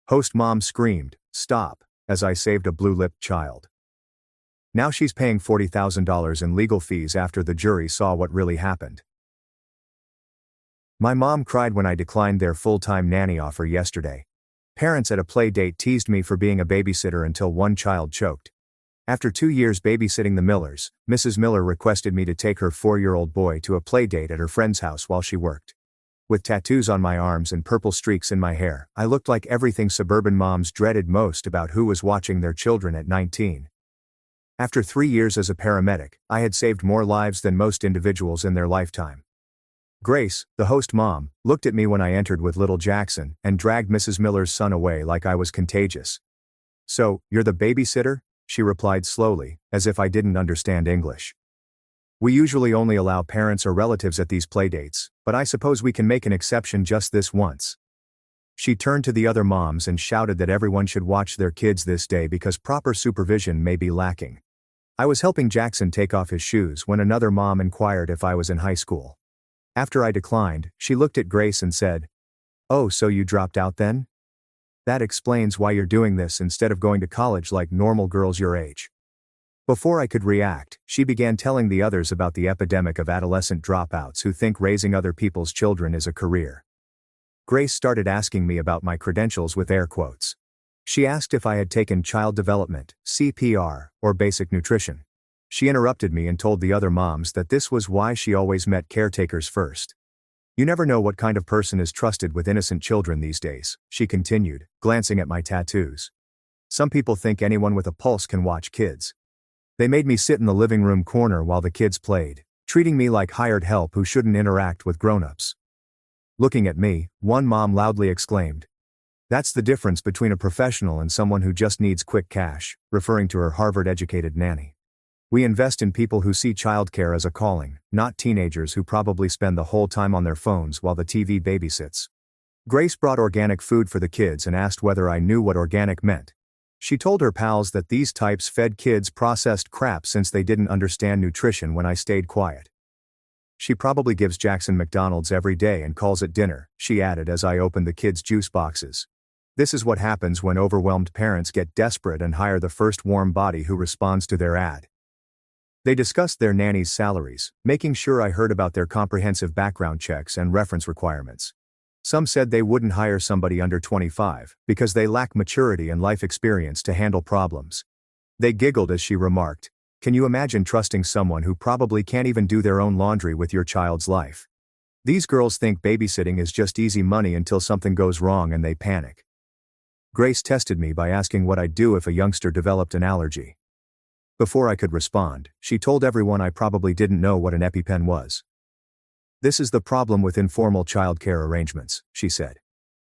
Host mom screamed, "Stop," as I saved a blue-lipped child. Now she's paying $40,000 in legal fees after the jury saw what really happened. My mom cried when I declined their full-time nanny offer yesterday. Parents at a play date teased me for being a babysitter until one child choked. After 2 years babysitting the Millers, Mrs. Miller requested me to take her 4-year-old boy to a play date at her friend's house while she worked. With tattoos on my arms and purple streaks in my hair, I looked like everything suburban moms dreaded most about who was watching their children at 19. After 3 years as a paramedic, I had saved more lives than most individuals in their lifetime. Grace, the host mom, looked at me when I entered with little Jackson and dragged Mrs. Miller's son away like I was contagious. "So, you're the babysitter?" she replied slowly, as if I didn't understand English. "We usually only allow parents or relatives at these playdates, but I suppose we can make an exception just this once." She turned to the other moms and shouted that everyone should watch their kids this day because proper supervision may be lacking. I was helping Jackson take off his shoes when another mom inquired if I was in high school. After I declined, she looked at Grace and said, "Oh, so you dropped out then? That explains why you're doing this instead of going to college like normal girls your age." Before I could react, she began telling the others about the epidemic of adolescent dropouts who think raising other people's children is a career. Grace started asking me about my credentials with air quotes. She asked if I had taken child development, CPR, or basic nutrition. She interrupted me and told the other moms that this was why she always met caretakers first. "You never know what kind of person is trusted with innocent children these days," she continued, glancing at my tattoos. "Some people think anyone with a pulse can watch kids. They made me sit in the living room corner while the kids played, treating me like hired help who shouldn't interact with grown-ups." Looking at me, one mom loudly exclaimed, "That's the difference between a professional and someone who just needs quick cash," referring to her Harvard-educated nanny. "We invest in people who see childcare as a calling, not teenagers who probably spend the whole time on their phones while the TV babysits." Grace brought organic food for the kids and asked whether I knew what organic meant. She told her pals that these types fed kids processed crap since they didn't understand nutrition when I stayed quiet. "She probably gives Jackson McDonald's every day and calls it dinner," she added as I opened the kids' juice boxes. This is what happens when overwhelmed parents get desperate and hire the first warm body who responds to their ad. They discussed their nannies' salaries, making sure I heard about their comprehensive background checks and reference requirements. Some said they wouldn't hire somebody under 25 because they lack maturity and life experience to handle problems. They giggled as she remarked, "Can you imagine trusting someone who probably can't even do their own laundry with your child's life? These girls think babysitting is just easy money until something goes wrong and they panic." Grace tested me by asking what I'd do if a youngster developed an allergy. Before I could respond, she told everyone I probably didn't know what an EpiPen was. "This is the problem with informal childcare arrangements," she said.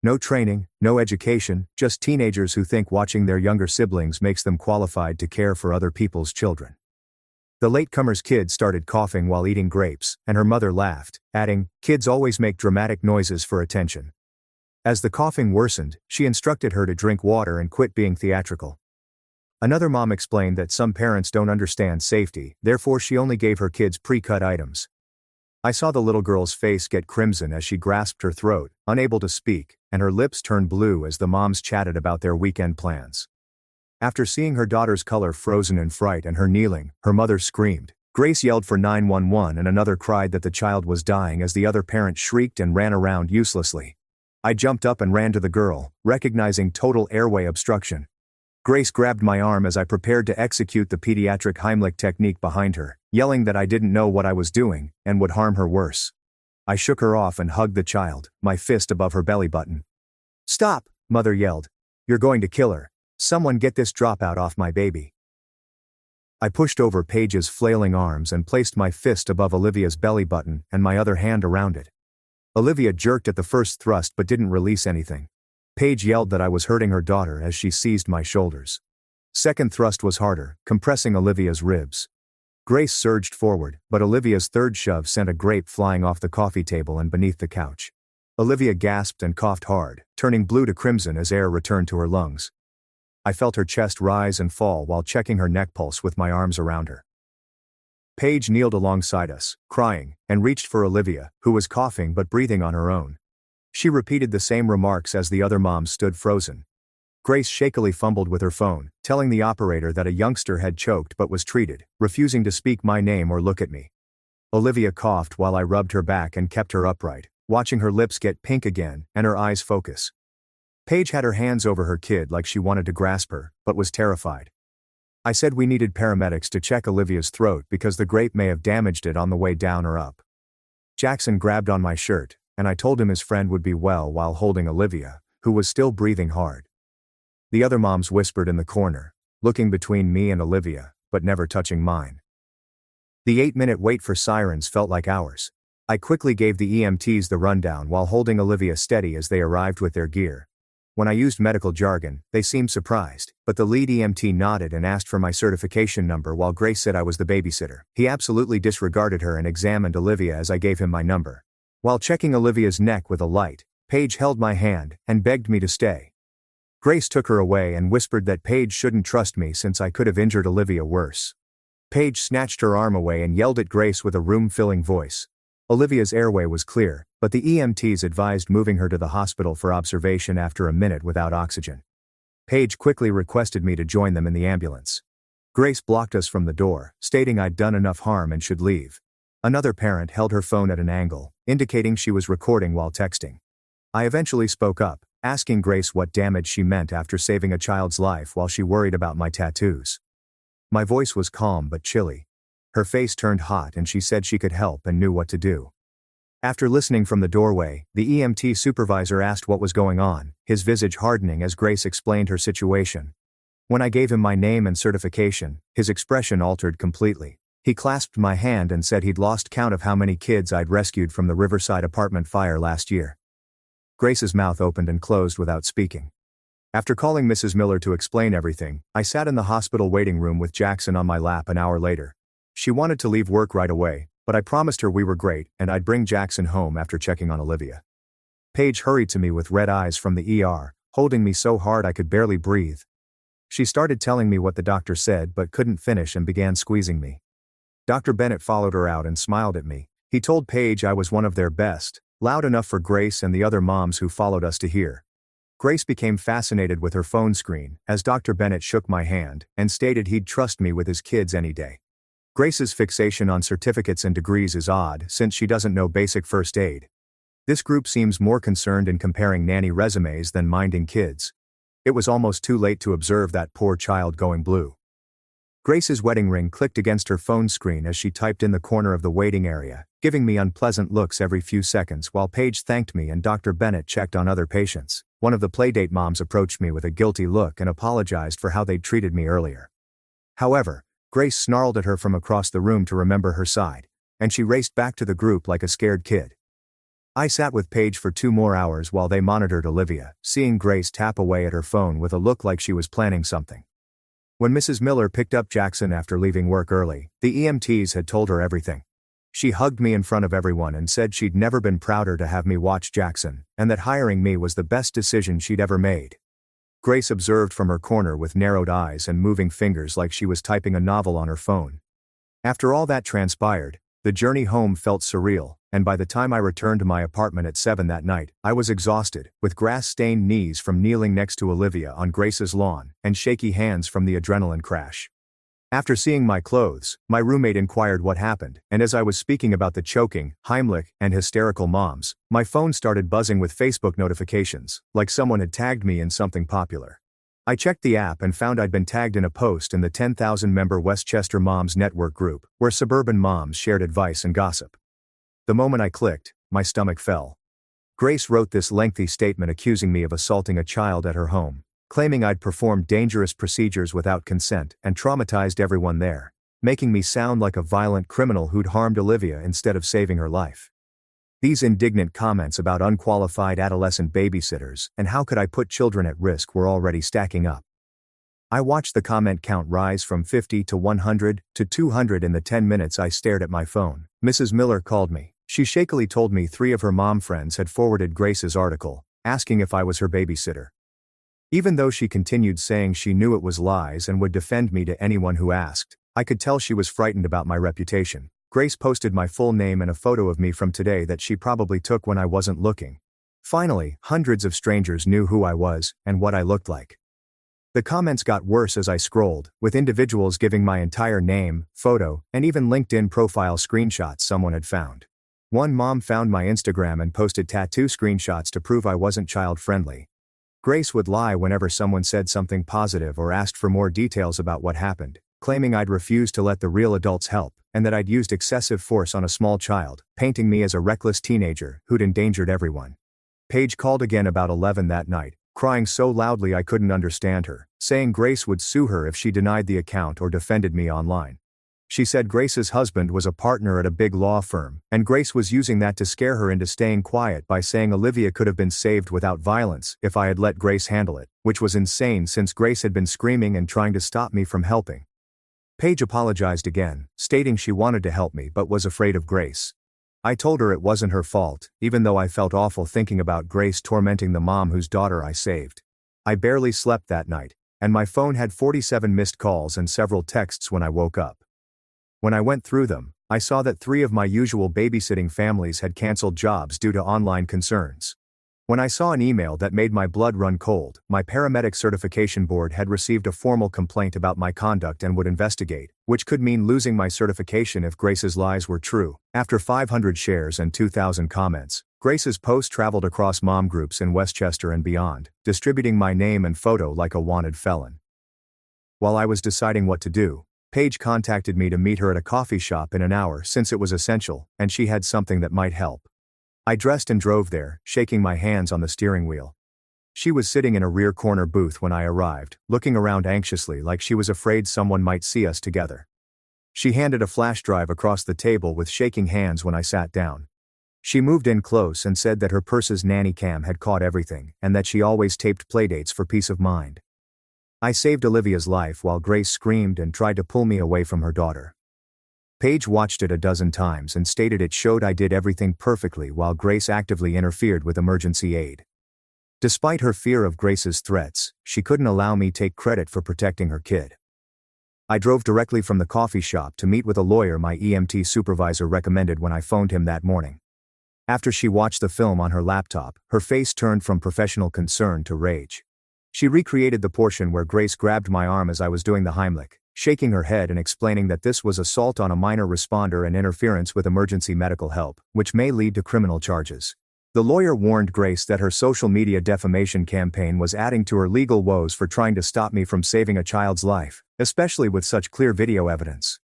"No training, no education, just teenagers who think watching their younger siblings makes them qualified to care for other people's children." The latecomer's kid started coughing while eating grapes, and her mother laughed, adding, "Kids always make dramatic noises for attention." As the coughing worsened, she instructed her to drink water and quit being theatrical. Another mom explained that some parents don't understand safety, therefore she only gave her kids pre-cut items. I saw the little girl's face get crimson as she grasped her throat, unable to speak, and her lips turned blue as the moms chatted about their weekend plans. After seeing her daughter's color frozen in fright and her kneeling, her mother screamed. Grace yelled for 911 and another cried that the child was dying as the other parent shrieked and ran around uselessly. I jumped up and ran to the girl, recognizing total airway obstruction. Grace grabbed my arm as I prepared to execute the pediatric Heimlich technique behind her, yelling that I didn't know what I was doing and would harm her worse. I shook her off and hugged the child, my fist above her belly button. "Stop," Mother yelled. "You're going to kill her. Someone get this dropout off my baby." I pushed over Paige's flailing arms and placed my fist above Olivia's belly button and my other hand around it. Olivia jerked at the first thrust but didn't release anything. Paige yelled that I was hurting her daughter as she seized my shoulders. Second thrust was harder, compressing Olivia's ribs. Grace surged forward, but Olivia's third shove sent a grape flying off the coffee table and beneath the couch. Olivia gasped and coughed hard, turning blue to crimson as air returned to her lungs. I felt her chest rise and fall while checking her neck pulse with my arms around her. Paige kneeled alongside us, crying, and reached for Olivia, who was coughing but breathing on her own. She repeated the same remarks as the other moms stood frozen. Grace shakily fumbled with her phone, telling the operator that a youngster had choked but was treated, refusing to speak my name or look at me. Olivia coughed while I rubbed her back and kept her upright, watching her lips get pink again and her eyes focus. Paige had her hands over her kid like she wanted to grasp her, but was terrified. I said we needed paramedics to check Olivia's throat because the grape may have damaged it on the way down or up. Jackson grabbed on my shirt, and I told him his friend would be well while holding Olivia, who was still breathing hard. The other moms whispered in the corner, looking between me and Olivia, but never touching mine. The 8-minute wait for sirens felt like hours. I quickly gave the EMTs the rundown while holding Olivia steady as they arrived with their gear. When I used medical jargon, they seemed surprised, but the lead EMT nodded and asked for my certification number while Grace said I was the babysitter. He absolutely disregarded her and examined Olivia as I gave him my number. While checking Olivia's neck with a light, Paige held my hand and begged me to stay. Grace took her away and whispered that Paige shouldn't trust me since I could have injured Olivia worse. Paige snatched her arm away and yelled at Grace with a room-filling voice. Olivia's airway was clear, but the EMTs advised moving her to the hospital for observation after a minute without oxygen. Paige quickly requested me to join them in the ambulance. Grace blocked us from the door, stating I'd done enough harm and should leave. Another parent held her phone at an angle, indicating she was recording while texting. I eventually spoke up, asking Grace what damage she meant after saving a child's life while she worried about my tattoos. My voice was calm but chilly. Her face turned hot and she said she could help and knew what to do. After listening from the doorway, the EMT supervisor asked what was going on, his visage hardening as Grace explained her situation. When I gave him my name and certification, his expression altered completely. He clasped my hand and said he'd lost count of how many kids I'd rescued from the Riverside apartment fire last year. Grace's mouth opened and closed without speaking. After calling Mrs. Miller to explain everything, I sat in the hospital waiting room with Jackson on my lap an hour later. She wanted to leave work right away, but I promised her we were great and I'd bring Jackson home after checking on Olivia. Paige hurried to me with red eyes from the ER, holding me so hard I could barely breathe. She started telling me what the doctor said but couldn't finish and began squeezing me. Dr. Bennett followed her out and smiled at me. He told Paige I was one of their best, loud enough for Grace and the other moms who followed us to hear. Grace became fascinated with her phone screen as Dr. Bennett shook my hand and stated he'd trust me with his kids any day. Grace's fixation on certificates and degrees is odd since she doesn't know basic first aid. This group seems more concerned in comparing nanny resumes than minding kids. It was almost too late to observe that poor child going blue. Grace's wedding ring clicked against her phone screen as she typed in the corner of the waiting area, giving me unpleasant looks every few seconds while Paige thanked me and Dr. Bennett checked on other patients. One of the playdate moms approached me with a guilty look and apologized for how they'd treated me earlier. However, Grace snarled at her from across the room to remember her side, and she raced back to the group like a scared kid. I sat with Paige for 2 more hours while they monitored Olivia, seeing Grace tap away at her phone with a look like she was planning something. When Mrs. Miller picked up Jackson after leaving work early, the EMTs had told her everything. She hugged me in front of everyone and said she'd never been prouder to have me watch Jackson, and that hiring me was the best decision she'd ever made. Grace observed from her corner with narrowed eyes and moving fingers like she was typing a novel on her phone. After all that transpired, the journey home felt surreal, and by the time I returned to my apartment at 7 that night, I was exhausted, with grass-stained knees from kneeling next to Olivia on Grace's lawn, and shaky hands from the adrenaline crash. After seeing my clothes, my roommate inquired what happened, and as I was speaking about the choking, Heimlich, and hysterical moms, my phone started buzzing with Facebook notifications, like someone had tagged me in something popular. I checked the app and found I'd been tagged in a post in the 10,000-member Westchester Moms Network group, where suburban moms shared advice and gossip. The moment I clicked, my stomach fell. Grace wrote this lengthy statement accusing me of assaulting a child at her home, claiming I'd performed dangerous procedures without consent and traumatized everyone there, making me sound like a violent criminal who'd harmed Olivia instead of saving her life. These indignant comments about unqualified adolescent babysitters and how could I put children at risk were already stacking up. I watched the comment count rise from 50 to 100 to 200 in the 10 minutes I stared at my phone. Mrs. Miller called me. She shakily told me 3 of her mom friends had forwarded Grace's article, asking if I was her babysitter. Even though she continued saying she knew it was lies and would defend me to anyone who asked, I could tell she was frightened about my reputation. Grace posted my full name and a photo of me from today that she probably took when I wasn't looking. Finally, hundreds of strangers knew who I was and what I looked like. The comments got worse as I scrolled, with individuals giving my entire name, photo, and even LinkedIn profile screenshots someone had found. One mom found my Instagram and posted tattoo screenshots to prove I wasn't child-friendly. Grace would lie whenever someone said something positive or asked for more details about what happened, claiming I'd refused to let the real adults help, and that I'd used excessive force on a small child, painting me as a reckless teenager who'd endangered everyone. Paige called again about 11 that night, crying so loudly I couldn't understand her, saying Grace would sue her if she denied the account or defended me online. She said Grace's husband was a partner at a big law firm, and Grace was using that to scare her into staying quiet by saying Olivia could have been saved without violence if I had let Grace handle it, which was insane since Grace had been screaming and trying to stop me from helping. Paige apologized again, stating she wanted to help me but was afraid of Grace. I told her it wasn't her fault, even though I felt awful thinking about Grace tormenting the mom whose daughter I saved. I barely slept that night, and my phone had 47 missed calls and several texts when I woke up. When I went through them, I saw that 3 of my usual babysitting families had canceled jobs due to online concerns. When I saw an email that made my blood run cold, my paramedic certification board had received a formal complaint about my conduct and would investigate, which could mean losing my certification if Grace's lies were true. After 500 shares and 2,000 comments, Grace's post traveled across mom groups in Westchester and beyond, distributing my name and photo like a wanted felon. While I was deciding what to do, Paige contacted me to meet her at a coffee shop in an hour since it was essential, and she had something that might help. I dressed and drove there, shaking my hands on the steering wheel. She was sitting in a rear corner booth when I arrived, looking around anxiously like she was afraid someone might see us together. She handed a flash drive across the table with shaking hands when I sat down. She moved in close and said that her purse's nanny cam had caught everything and that she always taped playdates for peace of mind. I saved Olivia's life while Grace screamed and tried to pull me away from her daughter. Paige watched it a dozen times and stated it showed I did everything perfectly while Grace actively interfered with emergency aid. Despite her fear of Grace's threats, she couldn't allow me take credit for protecting her kid. I drove directly from the coffee shop to meet with a lawyer my EMT supervisor recommended when I phoned him that morning. After she watched the film on her laptop, her face turned from professional concern to rage. She recreated the portion where Grace grabbed my arm as I was doing the Heimlich, shaking her head and explaining that this was assault on a minor responder and interference with emergency medical help, which may lead to criminal charges. The lawyer warned Grace that her social media defamation campaign was adding to her legal woes for trying to stop me from saving a child's life, especially with such clear video evidence.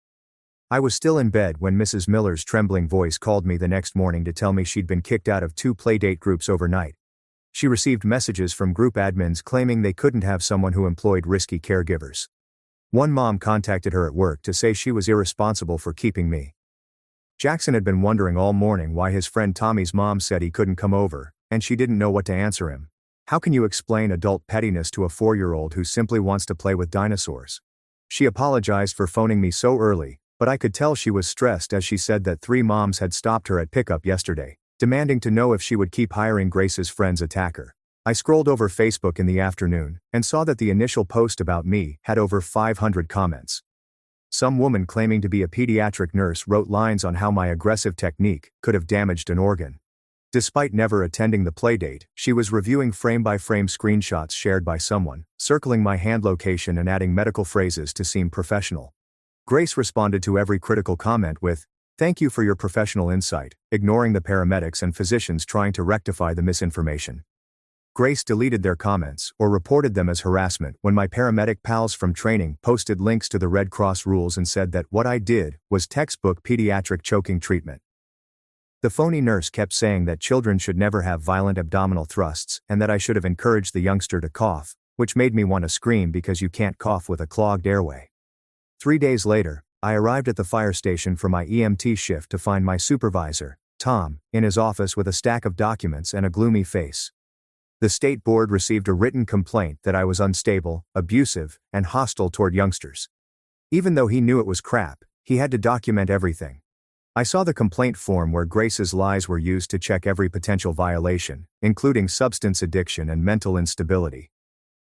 I was still in bed when Mrs. Miller's trembling voice called me the next morning to tell me she'd been kicked out of 2 playdate groups overnight. She received messages from group admins claiming they couldn't have someone who employed risky caregivers. One mom contacted her at work to say she was irresponsible for keeping me. Jackson had been wondering all morning why his friend Tommy's mom said he couldn't come over, and she didn't know what to answer him. How can you explain adult pettiness to a 4-year-old who simply wants to play with dinosaurs? She apologized for phoning me so early, but I could tell she was stressed as she said that 3 moms had stopped her at pickup yesterday, demanding to know if she would keep hiring Grace's friend's attacker. I scrolled over Facebook in the afternoon and saw that the initial post about me had over 500 comments. Some woman claiming to be a pediatric nurse wrote lines on how my aggressive technique could have damaged an organ. Despite never attending the playdate, she was reviewing frame-by-frame screenshots shared by someone, circling my hand location and adding medical phrases to seem professional. Grace responded to every critical comment with, "Thank you for your professional insight," ignoring the paramedics and physicians trying to rectify the misinformation. Grace deleted their comments or reported them as harassment when my paramedic pals from training posted links to the Red Cross rules and said that what I did was textbook pediatric choking treatment. The phony nurse kept saying that children should never have violent abdominal thrusts and that I should have encouraged the youngster to cough, which made me want to scream because you can't cough with a clogged airway. 3 days later, I arrived at the fire station for my EMT shift to find my supervisor, Tom, in his office with a stack of documents and a gloomy face. The state board received a written complaint that I was unstable, abusive, and hostile toward youngsters. Even though he knew it was crap, he had to document everything. I saw the complaint form where Grace's lies were used to check every potential violation, including substance addiction and mental instability.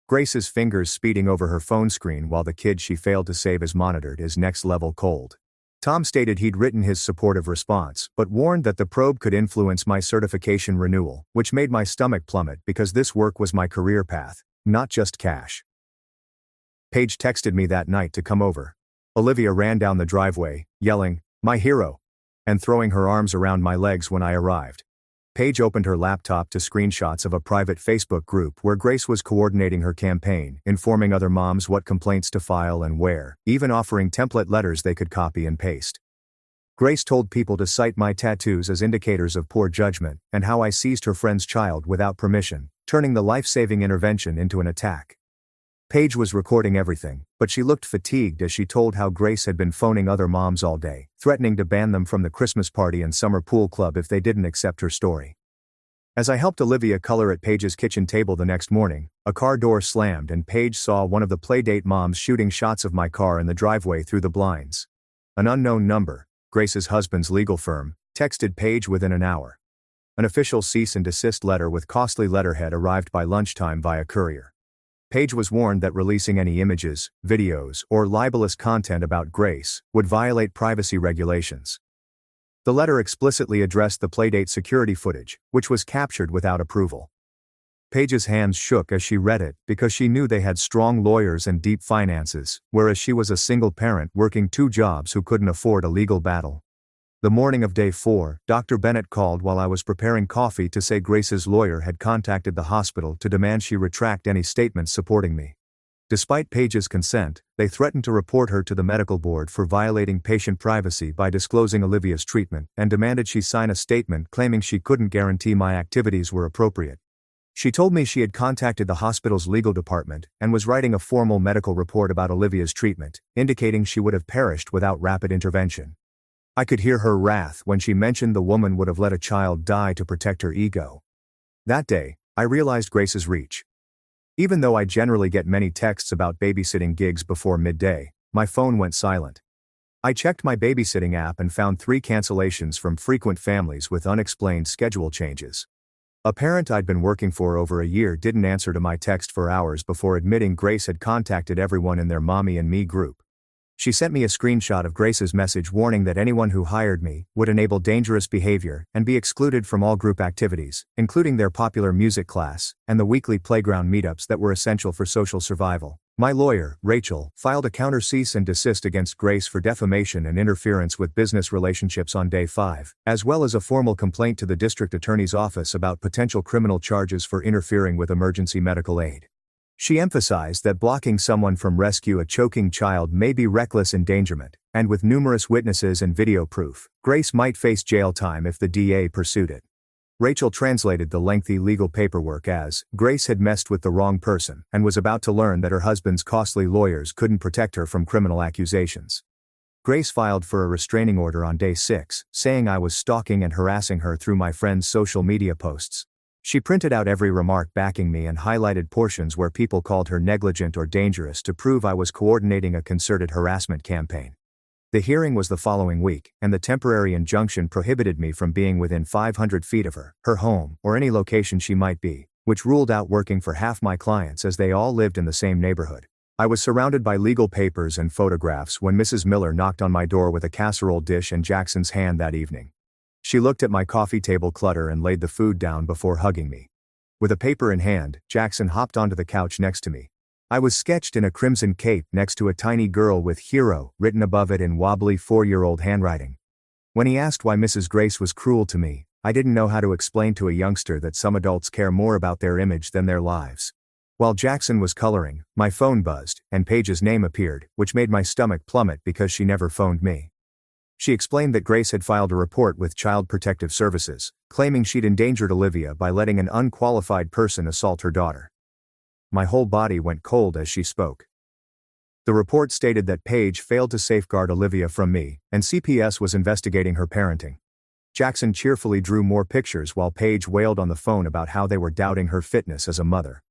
Grace's fingers speeding over her phone screen while the kid she failed to save is monitored is next level cold. Tom stated he'd written his supportive response, but warned that the probe could influence my certification renewal, which made my stomach plummet because this work was my career path, not just cash. Paige texted me that night to come over. Olivia ran down the driveway, yelling, "My hero!" and throwing her arms around my legs when I arrived. Paige opened her laptop to screenshots of a private Facebook group where Grace was coordinating her campaign, informing other moms what complaints to file and where, even offering template letters they could copy and paste. Grace told people to cite my tattoos as indicators of poor judgment and how I seized her friend's child without permission, turning the life-saving intervention into an attack. Paige was recording everything, but she looked fatigued as she told how Grace had been phoning other moms all day, threatening to ban them from the Christmas party and summer pool club if they didn't accept her story. As I helped Olivia color at Paige's kitchen table the next morning, a car door slammed and Paige saw one of the Playdate moms shooting shots of my car in the driveway through the blinds. An unknown number, Grace's husband's legal firm, texted Paige within an hour. An official cease and desist letter with costly letterhead arrived by lunchtime via courier. Paige was warned that releasing any images, videos, or libelous content about Grace would violate privacy regulations. The letter explicitly addressed the Playdate security footage, which was captured without approval. Paige's hands shook as she read it because she knew they had strong lawyers and deep finances, whereas she was a single parent working 2 jobs who couldn't afford a legal battle. The morning of day 4, Dr. Bennett called while I was preparing coffee to say Grace's lawyer had contacted the hospital to demand she retract any statements supporting me. Despite Paige's consent, they threatened to report her to the medical board for violating patient privacy by disclosing Olivia's treatment and demanded she sign a statement claiming she couldn't guarantee my activities were appropriate. She told me she had contacted the hospital's legal department and was writing a formal medical report about Olivia's treatment, indicating she would have perished without rapid intervention. I could hear her wrath when she mentioned the woman would have let a child die to protect her ego. That day, I realized Grace's reach. Even though I generally get many texts about babysitting gigs before midday, my phone went silent. I checked my babysitting app and found 3 cancellations from frequent families with unexplained schedule changes. A parent I'd been working for over a year didn't answer to my text for hours before admitting Grace had contacted everyone in their Mommy and Me group. She sent me a screenshot of Grace's message warning that anyone who hired me would enable dangerous behavior and be excluded from all group activities, including their popular music class and the weekly playground meetups that were essential for social survival. My lawyer, Rachel, filed a counter cease and desist against Grace for defamation and interference with business relationships on day 5, as well as a formal complaint to the district attorney's office about potential criminal charges for interfering with emergency medical aid. She emphasized that blocking someone from rescue a choking child may be reckless endangerment, and with numerous witnesses and video proof, Grace might face jail time if the DA pursued it. Rachel translated the lengthy legal paperwork as, Grace had messed with the wrong person and was about to learn that her husband's costly lawyers couldn't protect her from criminal accusations. Grace filed for a restraining order on day 6, saying I was stalking and harassing her through my friend's social media posts. She printed out every remark backing me and highlighted portions where people called her negligent or dangerous to prove I was coordinating a concerted harassment campaign. The hearing was the following week, and the temporary injunction prohibited me from being within 500 feet of her home, or any location she might be, which ruled out working for half my clients as they all lived in the same neighborhood. I was surrounded by legal papers and photographs when Mrs. Miller knocked on my door with a casserole dish in Jackson's hand that evening. She looked at my coffee table clutter and laid the food down before hugging me. With a paper in hand, Jackson hopped onto the couch next to me. I was sketched in a crimson cape next to a tiny girl with "Hero" written above it in wobbly 4-year-old handwriting. When he asked why Mrs. Grace was cruel to me, I didn't know how to explain to a youngster that some adults care more about their image than their lives. While Jackson was coloring, my phone buzzed, and Paige's name appeared, which made my stomach plummet because she never phoned me. She explained that Grace had filed a report with Child Protective Services, claiming she'd endangered Olivia by letting an unqualified person assault her daughter. My whole body went cold as she spoke. The report stated that Paige failed to safeguard Olivia from me, and CPS was investigating her parenting. Jackson cheerfully drew more pictures while Paige wailed on the phone about how they were doubting her fitness as a mother.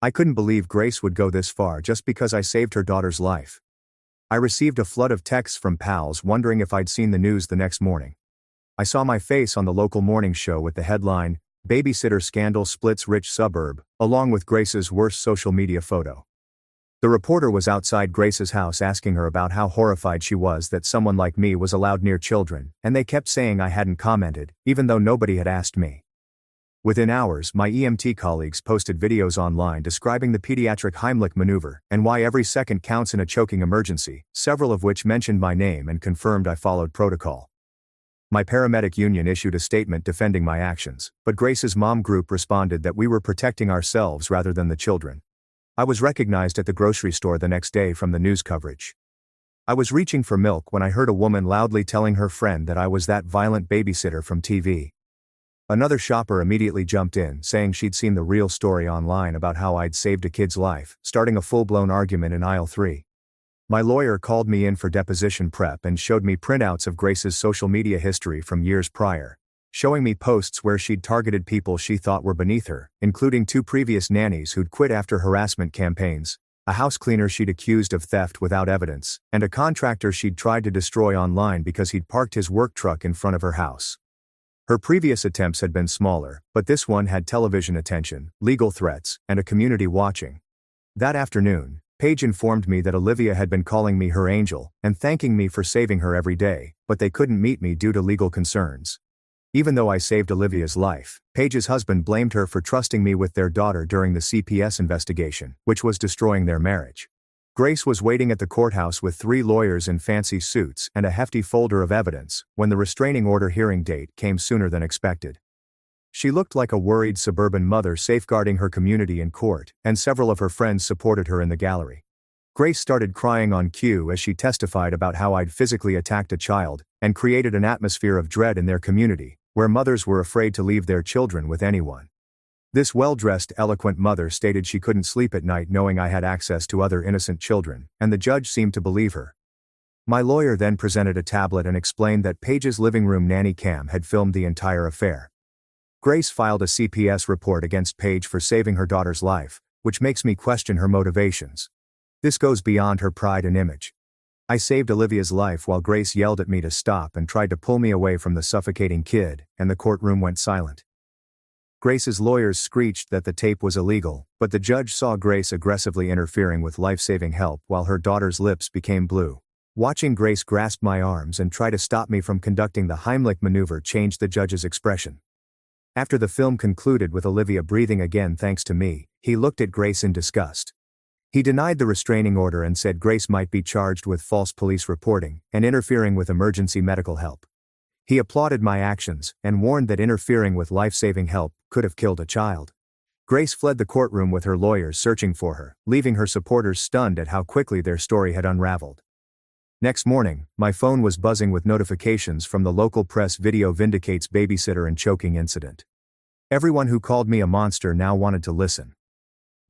I couldn't believe Grace would go this far just because I saved her daughter's life. I received a flood of texts from pals wondering if I'd seen the news the next morning. I saw my face on the local morning show with the headline, "Babysitter Scandal Splits Rich Suburb," along with Grace's worst social media photo. The reporter was outside Grace's house asking her about how horrified she was that someone like me was allowed near children, and they kept saying I hadn't commented, even though nobody had asked me. Within hours, my EMT colleagues posted videos online describing the pediatric Heimlich maneuver and why every second counts in a choking emergency, several of which mentioned my name and confirmed I followed protocol. My paramedic union issued a statement defending my actions, but Grace's mom group responded that we were protecting ourselves rather than the children. I was recognized at the grocery store the next day from the news coverage. I was reaching for milk when I heard a woman loudly telling her friend that I was that violent babysitter from TV. Another shopper immediately jumped in, saying she'd seen the real story online about how I'd saved a kid's life, starting a full-blown argument in aisle 3. My lawyer called me in for deposition prep and showed me printouts of Grace's social media history from years prior, showing me posts where she'd targeted people she thought were beneath her, including 2 previous nannies who'd quit after harassment campaigns, a house cleaner she'd accused of theft without evidence, and a contractor she'd tried to destroy online because he'd parked his work truck in front of her house. Her previous attempts had been smaller, but this one had television attention, legal threats, and a community watching. That afternoon, Paige informed me that Olivia had been calling me her angel and thanking me for saving her every day, but they couldn't meet me due to legal concerns. Even though I saved Olivia's life, Paige's husband blamed her for trusting me with their daughter during the CPS investigation, which was destroying their marriage. Grace was waiting at the courthouse with 3 lawyers in fancy suits and a hefty folder of evidence when the restraining order hearing date came sooner than expected. She looked like a worried suburban mother safeguarding her community in court, and several of her friends supported her in the gallery. Grace started crying on cue as she testified about how I'd physically attacked a child and created an atmosphere of dread in their community, where mothers were afraid to leave their children with anyone. This well-dressed, eloquent mother stated she couldn't sleep at night knowing I had access to other innocent children, and the judge seemed to believe her. My lawyer then presented a tablet and explained that Paige's living room nanny cam had filmed the entire affair. Grace filed a CPS report against Paige for saving her daughter's life, which makes me question her motivations. This goes beyond her pride and image. I saved Olivia's life while Grace yelled at me to stop and tried to pull me away from the suffocating kid, and the courtroom went silent. Grace's lawyers screeched that the tape was illegal, but the judge saw Grace aggressively interfering with life-saving help while her daughter's lips became blue. Watching Grace grasp my arms and try to stop me from conducting the Heimlich maneuver changed the judge's expression. After the film concluded with Olivia breathing again thanks to me, he looked at Grace in disgust. He denied the restraining order and said Grace might be charged with false police reporting and interfering with emergency medical help. He applauded my actions and warned that interfering with life-saving help could have killed a child. Grace fled the courtroom with her lawyers searching for her, leaving her supporters stunned at how quickly their story had unraveled. Next morning, my phone was buzzing with notifications from the local press. Video vindicates babysitter and choking incident. Everyone who called me a monster now wanted to listen.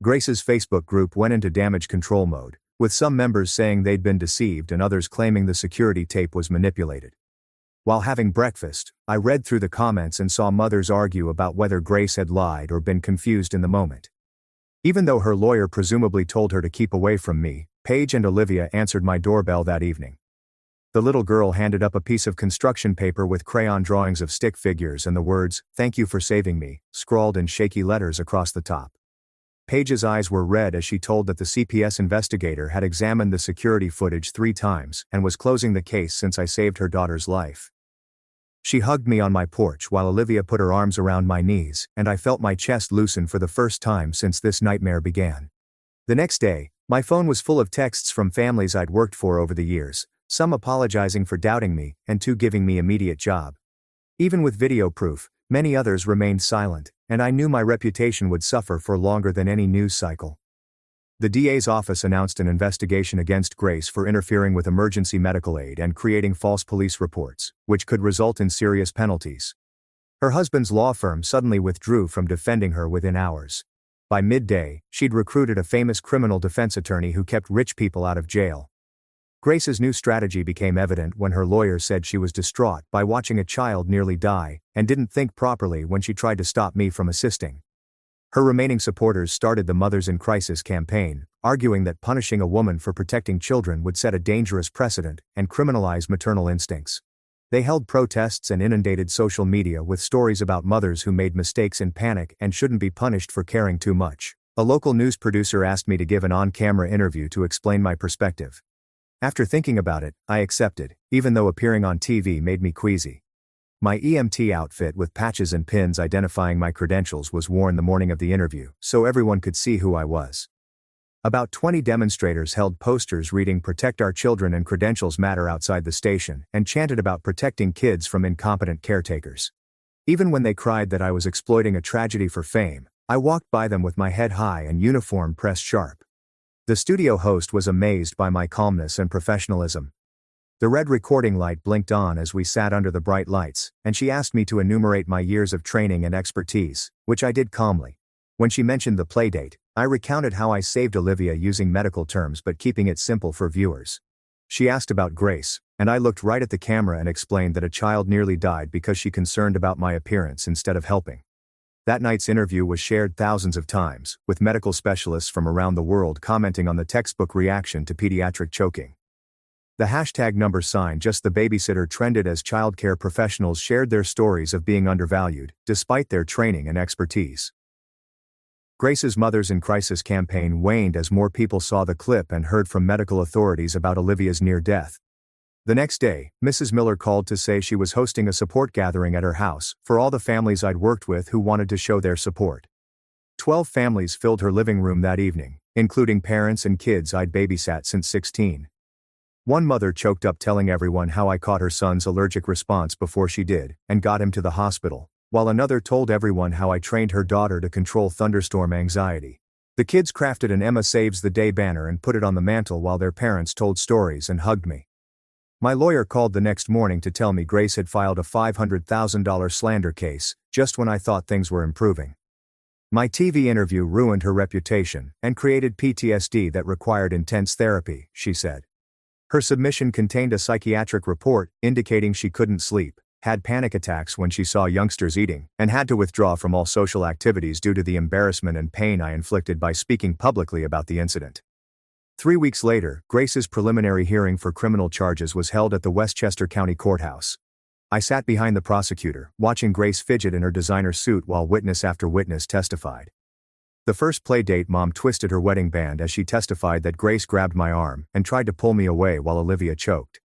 Grace's Facebook group went into damage control mode, with some members saying they'd been deceived and others claiming the security tape was manipulated. While having breakfast, I read through the comments and saw mothers argue about whether Grace had lied or been confused in the moment. Even though her lawyer presumably told her to keep away from me, Paige and Olivia answered my doorbell that evening. The little girl handed up a piece of construction paper with crayon drawings of stick figures and the words, "Thank you for saving me," scrawled in shaky letters across the top. Paige's eyes were red as she told that the CPS investigator had examined the security footage 3 times and was closing the case since I saved her daughter's life. She hugged me on my porch while Olivia put her arms around my knees, and I felt my chest loosen for the first time since this nightmare began. The next day, my phone was full of texts from families I'd worked for over the years, some apologizing for doubting me, and 2 giving me immediate job. Even with video proof, many others remained silent, and I knew my reputation would suffer for longer than any news cycle. The DA's office announced an investigation against Grace for interfering with emergency medical aid and creating false police reports, which could result in serious penalties. Her husband's law firm suddenly withdrew from defending her within hours. By midday, she'd recruited a famous criminal defense attorney who kept rich people out of jail. Grace's new strategy became evident when her lawyer said she was distraught by watching a child nearly die and didn't think properly when she tried to stop me from assisting. Her remaining supporters started the Mothers in Crisis campaign, arguing that punishing a woman for protecting children would set a dangerous precedent and criminalize maternal instincts. They held protests and inundated social media with stories about mothers who made mistakes in panic and shouldn't be punished for caring too much. A local news producer asked me to give an on-camera interview to explain my perspective. After thinking about it, I accepted, even though appearing on TV made me queasy. My EMT outfit with patches and pins identifying my credentials was worn the morning of the interview, so everyone could see who I was. About 20 demonstrators held posters reading "Protect Our Children" and "Credentials Matter" outside the station, and chanted about protecting kids from incompetent caretakers. Even when they cried that I was exploiting a tragedy for fame, I walked by them with my head high and uniform pressed sharp. The studio host was amazed by my calmness and professionalism. The red recording light blinked on as we sat under the bright lights, and she asked me to enumerate my years of training and expertise, which I did calmly. When she mentioned the playdate, I recounted how I saved Olivia using medical terms but keeping it simple for viewers. She asked about Grace, and I looked right at the camera and explained that a child nearly died because she concerned about my appearance instead of helping. That night's interview was shared thousands of times, with medical specialists from around the world commenting on the textbook reaction to pediatric choking. The #sign just the babysitter trended as childcare professionals shared their stories of being undervalued, despite their training and expertise. Grace's Mothers in Crisis campaign waned as more people saw the clip and heard from medical authorities about Olivia's near death. The next day, Mrs. Miller called to say she was hosting a support gathering at her house for all the families I'd worked with who wanted to show their support. 12 families filled her living room that evening, including parents and kids I'd babysat since 16. One mother choked up telling everyone how I caught her son's allergic response before she did, and got him to the hospital, while another told everyone how I trained her daughter to control thunderstorm anxiety. The kids crafted an "Emma Saves the Day" banner and put it on the mantle while their parents told stories and hugged me. My lawyer called the next morning to tell me Grace had filed a $500,000 slander case, just when I thought things were improving. My TV interview ruined her reputation and created PTSD that required intense therapy, she said. Her submission contained a psychiatric report indicating she couldn't sleep, had panic attacks when she saw youngsters eating, and had to withdraw from all social activities due to the embarrassment and pain I inflicted by speaking publicly about the incident. 3 weeks later, Grace's preliminary hearing for criminal charges was held at the Westchester County Courthouse. I sat behind the prosecutor, watching Grace fidget in her designer suit while witness after witness testified. The first playdate mom twisted her wedding band as she testified that Grace grabbed my arm and tried to pull me away while Olivia choked.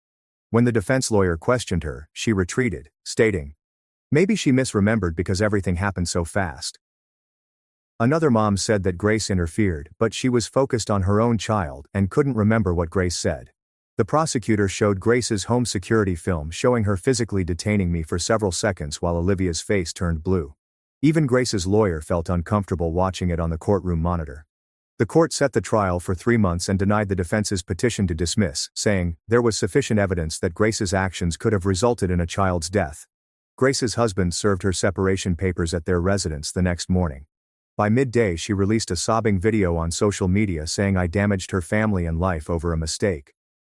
When the defense lawyer questioned her, she retreated, stating, "Maybe she misremembered because everything happened so fast." Another mom said that Grace interfered, but she was focused on her own child and couldn't remember what Grace said. The prosecutor showed Grace's home security film showing her physically detaining me for several seconds while Olivia's face turned blue. Even Grace's lawyer felt uncomfortable watching it on the courtroom monitor. The court set the trial for 3 months and denied the defense's petition to dismiss, saying there was sufficient evidence that Grace's actions could have resulted in a child's death. Grace's husband served her separation papers at their residence the next morning. By midday, she released a sobbing video on social media saying I damaged her family and life over a mistake.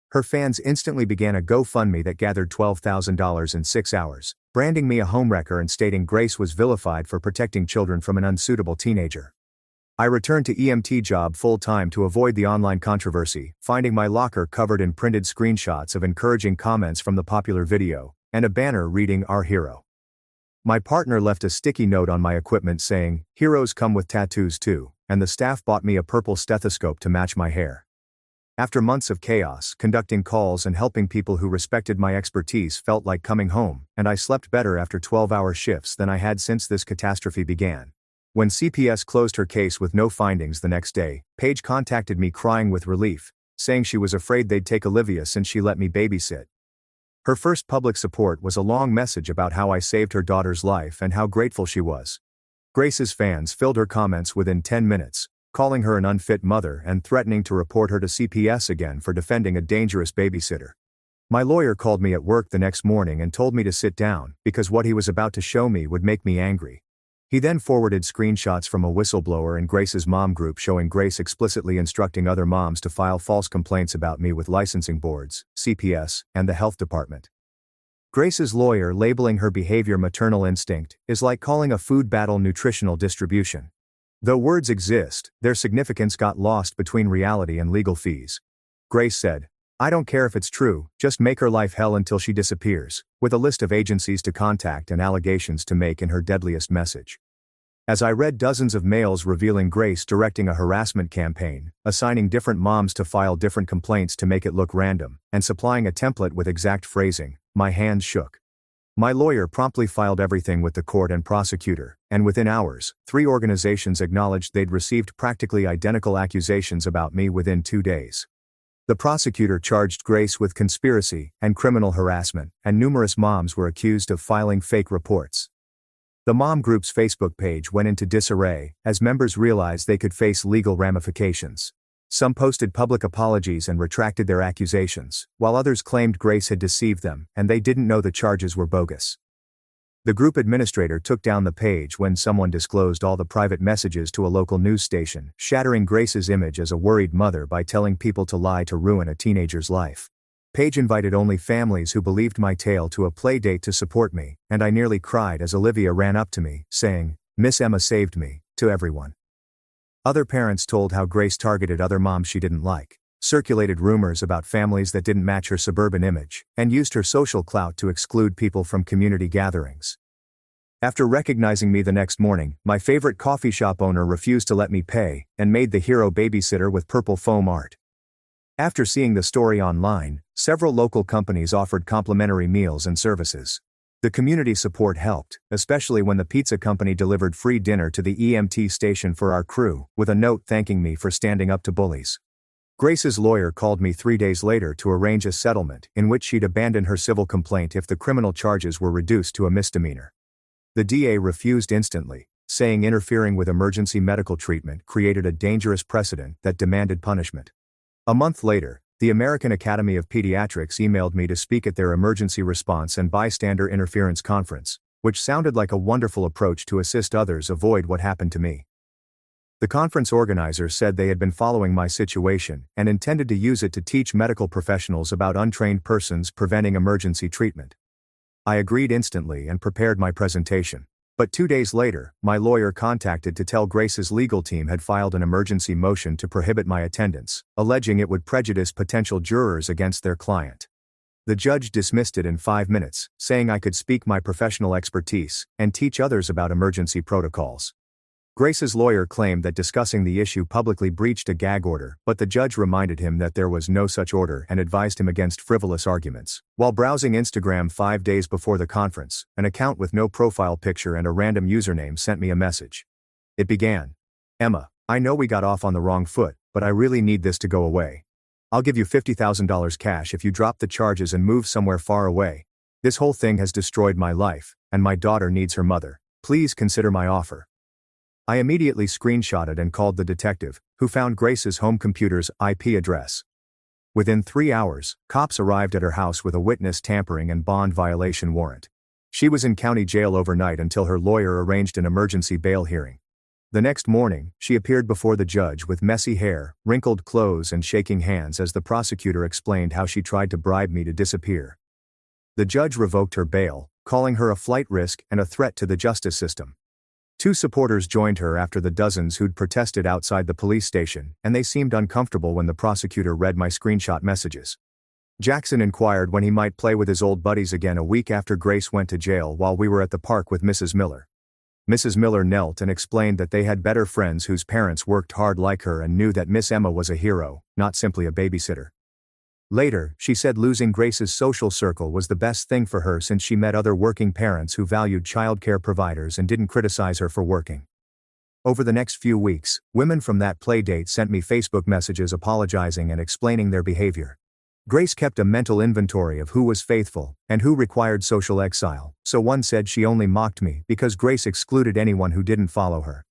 Her fans instantly began a GoFundMe that gathered $12,000 in 6 hours, branding me a homewrecker and stating Grace was vilified for protecting children from an unsuitable teenager. I returned to EMT job full-time to avoid the online controversy, finding my locker covered in printed screenshots of encouraging comments from the popular video, and a banner reading "Our Hero." My partner left a sticky note on my equipment saying, "Heroes come with tattoos too," and the staff bought me a purple stethoscope to match my hair. After months of chaos, conducting calls and helping people who respected my expertise felt like coming home, and I slept better after 12-hour shifts than I had since this catastrophe began. When CPS closed her case with no findings the next day, Paige contacted me crying with relief, saying she was afraid they'd take Olivia since she let me babysit. Her first public support was a long message about how I saved her daughter's life and how grateful she was. Grace's fans filled her comments within 10 minutes, calling her an unfit mother and threatening to report her to CPS again for defending a dangerous babysitter. My lawyer called me at work the next morning and told me to sit down because what he was about to show me would make me angry. He then forwarded screenshots from a whistleblower in Grace's mom group showing Grace explicitly instructing other moms to file false complaints about me with licensing boards, CPS, and the health department. Grace's lawyer labeling her behavior maternal instinct is like calling a food battle nutritional distribution. Though words exist, their significance got lost between reality and legal fees. Grace said, "I don't care if it's true, just make her life hell until she disappears," with a list of agencies to contact and allegations to make in her deadliest message. As I read dozens of mails revealing Grace directing a harassment campaign, assigning different moms to file different complaints to make it look random, and supplying a template with exact phrasing, my hands shook. My lawyer promptly filed everything with the court and prosecutor, and within hours, 3 organizations acknowledged they'd received practically identical accusations about me within 2 days. The prosecutor charged Grace with conspiracy and criminal harassment, and numerous moms were accused of filing fake reports. The mom group's Facebook page went into disarray as members realized they could face legal ramifications. Some posted public apologies and retracted their accusations, while others claimed Grace had deceived them and they didn't know the charges were bogus. The group administrator took down the page when someone disclosed all the private messages to a local news station, shattering Grace's image as a worried mother by telling people to lie to ruin a teenager's life. Page invited only families who believed my tale to a play date to support me, and I nearly cried as Olivia ran up to me, saying, "Miss Emma saved me," to everyone. Other parents told how Grace targeted other moms she didn't like, circulated rumors about families that didn't match her suburban image, and used her social clout to exclude people from community gatherings. After recognizing me the next morning, my favorite coffee shop owner refused to let me pay, and made the hero babysitter with purple foam art. After seeing the story online, several local companies offered complimentary meals and services. The community support helped, especially when the pizza company delivered free dinner to the EMT station for our crew, with a note thanking me for standing up to bullies. Grace's lawyer called me 3 days later to arrange a settlement in which she'd abandon her civil complaint if the criminal charges were reduced to a misdemeanor. The DA refused instantly, saying interfering with emergency medical treatment created a dangerous precedent that demanded punishment. A month later, the American Academy of Pediatrics emailed me to speak at their Emergency Response and Bystander Interference Conference, which sounded like a wonderful approach to assist others avoid what happened to me. The conference organizers said they had been following my situation and intended to use it to teach medical professionals about untrained persons preventing emergency treatment. I agreed instantly and prepared my presentation. But 2 days later, my lawyer contacted to tell Grace's legal team had filed an emergency motion to prohibit my attendance, alleging it would prejudice potential jurors against their client. The judge dismissed it in 5 minutes, saying I could speak my professional expertise and teach others about emergency protocols. Grace's lawyer claimed that discussing the issue publicly breached a gag order, but the judge reminded him that there was no such order and advised him against frivolous arguments. While browsing Instagram 5 days before the conference, an account with no profile picture and a random username sent me a message. It began, "Emma, I know we got off on the wrong foot, but I really need this to go away. I'll give you $50,000 cash if you drop the charges and move somewhere far away. This whole thing has destroyed my life, and my daughter needs her mother. Please consider my offer." I immediately screenshotted and called the detective, who found Grace's home computer's IP address. Within 3 hours, cops arrived at her house with a witness tampering and bond violation warrant. She was in county jail overnight until her lawyer arranged an emergency bail hearing. The next morning, she appeared before the judge with messy hair, wrinkled clothes and shaking hands as the prosecutor explained how she tried to bribe me to disappear. The judge revoked her bail, calling her a flight risk and a threat to the justice system. 2 supporters joined her after the dozens who'd protested outside the police station, and they seemed uncomfortable when the prosecutor read my screenshot messages. Jackson inquired when he might play with his old buddies again a week after Grace went to jail while we were at the park with Mrs. Miller. Mrs. Miller knelt and explained that they had better friends whose parents worked hard like her and knew that Miss Emma was a hero, not simply a babysitter. Later, she said losing Grace's social circle was the best thing for her since she met other working parents who valued childcare providers and didn't criticize her for working. Over the next few weeks, women from that play date sent me Facebook messages apologizing and explaining their behavior. Grace kept a mental inventory of who was faithful and who required social exile, so one said she only mocked me because Grace excluded anyone who didn't follow her.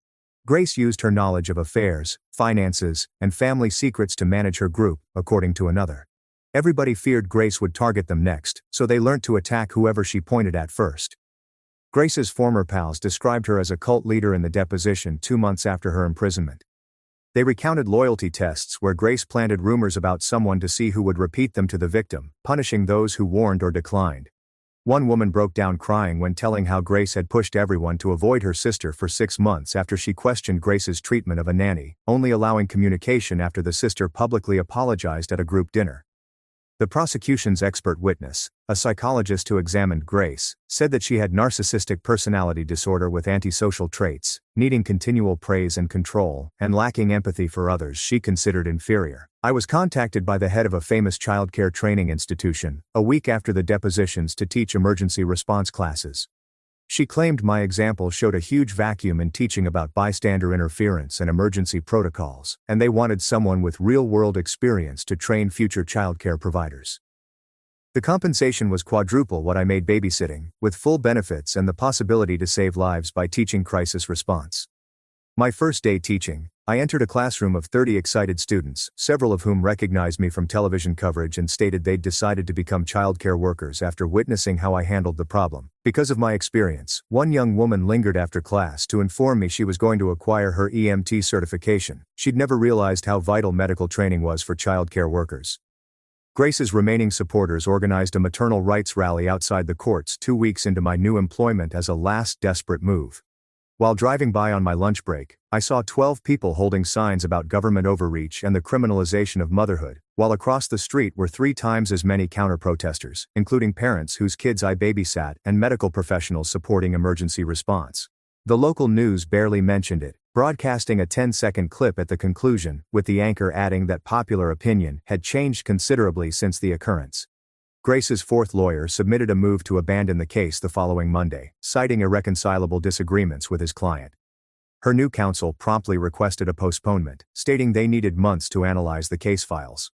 Grace used her knowledge of affairs, finances, and family secrets to manage her group, according to another. Everybody feared Grace would target them next, so they learned to attack whoever she pointed at first. Grace's former pals described her as a cult leader in the deposition 2 months after her imprisonment. They recounted loyalty tests where Grace planted rumors about someone to see who would repeat them to the victim, punishing those who warned or declined. One woman broke down crying when telling how Grace had pushed everyone to avoid her sister for 6 months after she questioned Grace's treatment of a nanny, only allowing communication after the sister publicly apologized at a group dinner. The prosecution's expert witness, a psychologist who examined Grace, said that she had narcissistic personality disorder with antisocial traits, needing continual praise and control, and lacking empathy for others she considered inferior. I was contacted by the head of a famous childcare training institution, a week after the depositions to teach emergency response classes. She claimed my example showed a huge vacuum in teaching about bystander interference and emergency protocols, and they wanted someone with real-world experience to train future childcare providers. The compensation was quadruple what I made babysitting, with full benefits and the possibility to save lives by teaching crisis response. My first day teaching, I entered a classroom of 30 excited students, several of whom recognized me from television coverage and stated they'd decided to become childcare workers after witnessing how I handled the problem. Because of my experience, one young woman lingered after class to inform me she was going to acquire her EMT certification. She'd never realized how vital medical training was for childcare workers. Grace's remaining supporters organized a maternal rights rally outside the courts 2 weeks into my new employment as a last desperate move. While driving by on my lunch break, I saw 12 people holding signs about government overreach and the criminalization of motherhood, while across the street were 3 times as many counter-protesters, including parents whose kids I babysat and medical professionals supporting emergency response. The local news barely mentioned it, broadcasting a 10-second clip at the conclusion, with the anchor adding that popular opinion had changed considerably since the occurrence. Grace's fourth lawyer submitted a move to abandon the case the following Monday, citing irreconcilable disagreements with his client. Her new counsel promptly requested a postponement, stating they needed months to analyze the case files.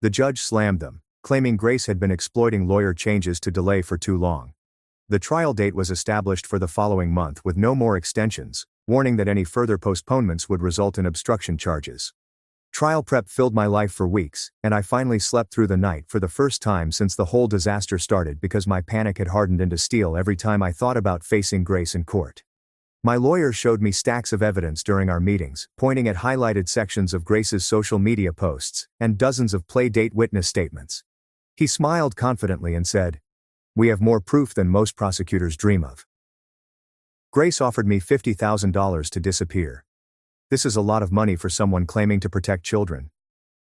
The judge slammed them, claiming Grace had been exploiting lawyer changes to delay for too long. The trial date was established for the following month with no more extensions, warning that any further postponements would result in obstruction charges. Trial prep filled my life for weeks, and I finally slept through the night for the first time since the whole disaster started because my panic had hardened into steel every time I thought about facing Grace in court. My lawyer showed me stacks of evidence during our meetings, pointing at highlighted sections of Grace's social media posts and dozens of play-date witness statements. He smiled confidently and said, "We have more proof than most prosecutors dream of." Grace offered me $50,000 to disappear. This is a lot of money for someone claiming to protect children.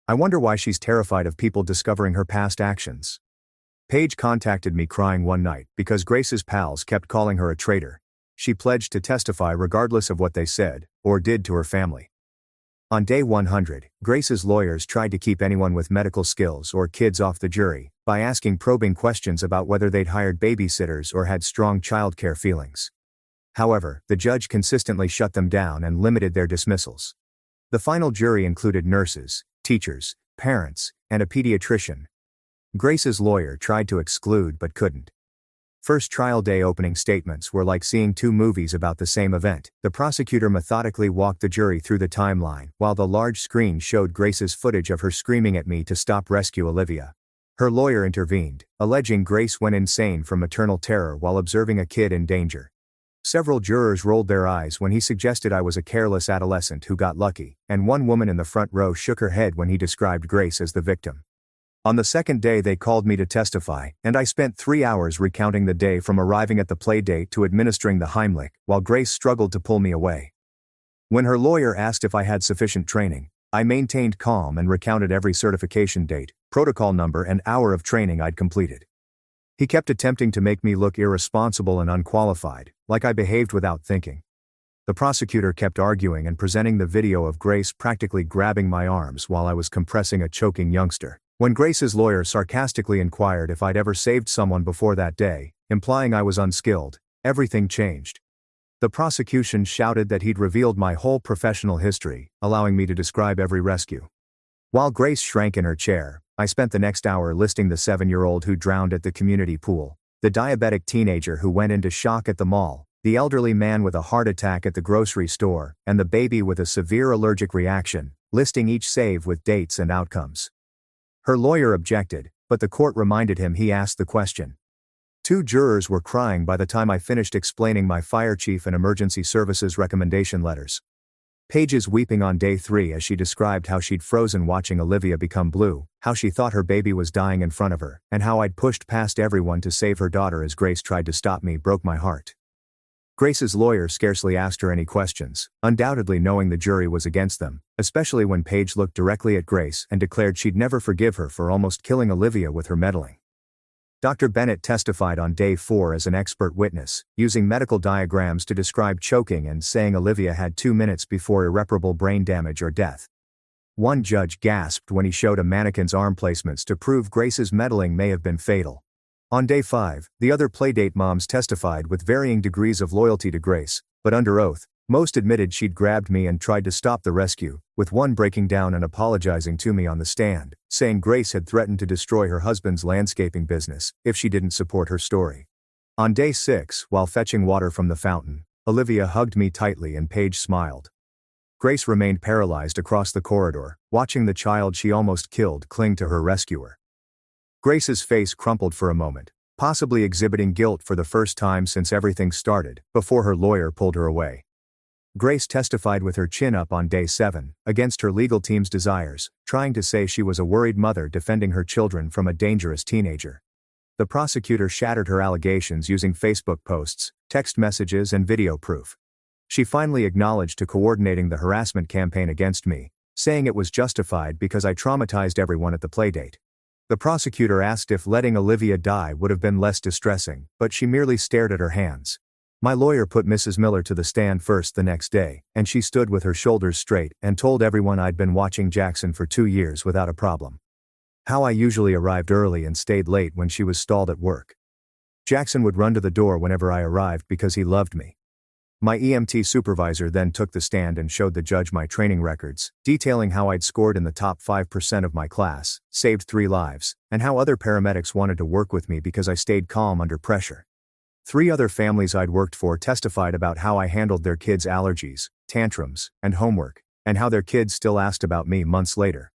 I wonder why she's terrified of people discovering her past actions. Paige contacted me crying one night because Grace's pals kept calling her a traitor. She pledged to testify regardless of what they said, or did to her family. On day 100, Grace's lawyers tried to keep anyone with medical skills or kids off the jury by asking probing questions about whether they'd hired babysitters or had strong childcare feelings. However, the judge consistently shut them down and limited their dismissals. The final jury included nurses, teachers, parents, and a pediatrician. Grace's lawyer tried to exclude but couldn't. First trial day opening statements were like seeing 2 movies about the same event. The prosecutor methodically walked the jury through the timeline, while the large screen showed Grace's footage of her screaming at me to stop rescue Olivia. Her lawyer intervened, alleging Grace went insane from maternal terror while observing a kid in danger. Several jurors rolled their eyes when he suggested I was a careless adolescent who got lucky, and one woman in the front row shook her head when he described Grace as the victim. On the second day they called me to testify, and I spent 3 hours recounting the day from arriving at the play date to administering the Heimlich, while Grace struggled to pull me away. When her lawyer asked if I had sufficient training, I maintained calm and recounted every certification date, protocol number and hour of training I'd completed. He kept attempting to make me look irresponsible and unqualified, like I behaved without thinking. The prosecutor kept arguing and presenting the video of Grace practically grabbing my arms while I was compressing a choking youngster. When Grace's lawyer sarcastically inquired if I'd ever saved someone before that day, implying I was unskilled, everything changed. The prosecution shouted that he'd revealed my whole professional history, allowing me to describe every rescue. While Grace shrank in her chair, I spent the next hour listing the 7-year-old who drowned at the community pool, the diabetic teenager who went into shock at the mall, the elderly man with a heart attack at the grocery store, and the baby with a severe allergic reaction, listing each save with dates and outcomes. Her lawyer objected, but the court reminded him he asked the question. 2 jurors were crying by the time I finished explaining my fire chief and emergency services recommendation letters. Paige is weeping on day 3 as she described how she'd frozen watching Olivia become blue, how she thought her baby was dying in front of her, and how I'd pushed past everyone to save her daughter as Grace tried to stop me broke my heart. Grace's lawyer scarcely asked her any questions, undoubtedly knowing the jury was against them, especially when Paige looked directly at Grace and declared she'd never forgive her for almost killing Olivia with her meddling. Dr. Bennett testified on day 4 as an expert witness, using medical diagrams to describe choking and saying Olivia had 2 minutes before irreparable brain damage or death. One judge gasped when he showed a mannequin's arm placements to prove Grace's meddling may have been fatal. On day 5, the other playdate moms testified with varying degrees of loyalty to Grace, but under oath, most admitted she'd grabbed me and tried to stop the rescue, with one breaking down and apologizing to me on the stand, saying Grace had threatened to destroy her husband's landscaping business if she didn't support her story. On day 6, while fetching water from the fountain, Olivia hugged me tightly and Paige smiled. Grace remained paralyzed across the corridor, watching the child she almost killed cling to her rescuer. Grace's face crumpled for a moment, possibly exhibiting guilt for the first time since everything started, before her lawyer pulled her away. Grace testified with her chin up on day 7, against her legal team's desires, trying to say she was a worried mother defending her children from a dangerous teenager. The prosecutor shattered her allegations using Facebook posts, text messages and video proof. She finally acknowledged to coordinating the harassment campaign against me, saying it was justified because I traumatized everyone at the playdate. The prosecutor asked if letting Olivia die would have been less distressing, but she merely stared at her hands. My lawyer put Mrs. Miller to the stand first the next day, and she stood with her shoulders straight and told everyone I'd been watching Jackson for 2 years without a problem. How I usually arrived early and stayed late when she was stalled at work. Jackson would run to the door whenever I arrived because he loved me. My EMT supervisor then took the stand and showed the judge my training records, detailing how I'd scored in the top 5% of my class, saved 3 lives, and how other paramedics wanted to work with me because I stayed calm under pressure. 3 other families I'd worked for testified about how I handled their kids' allergies, tantrums, and homework, and how their kids still asked about me months later.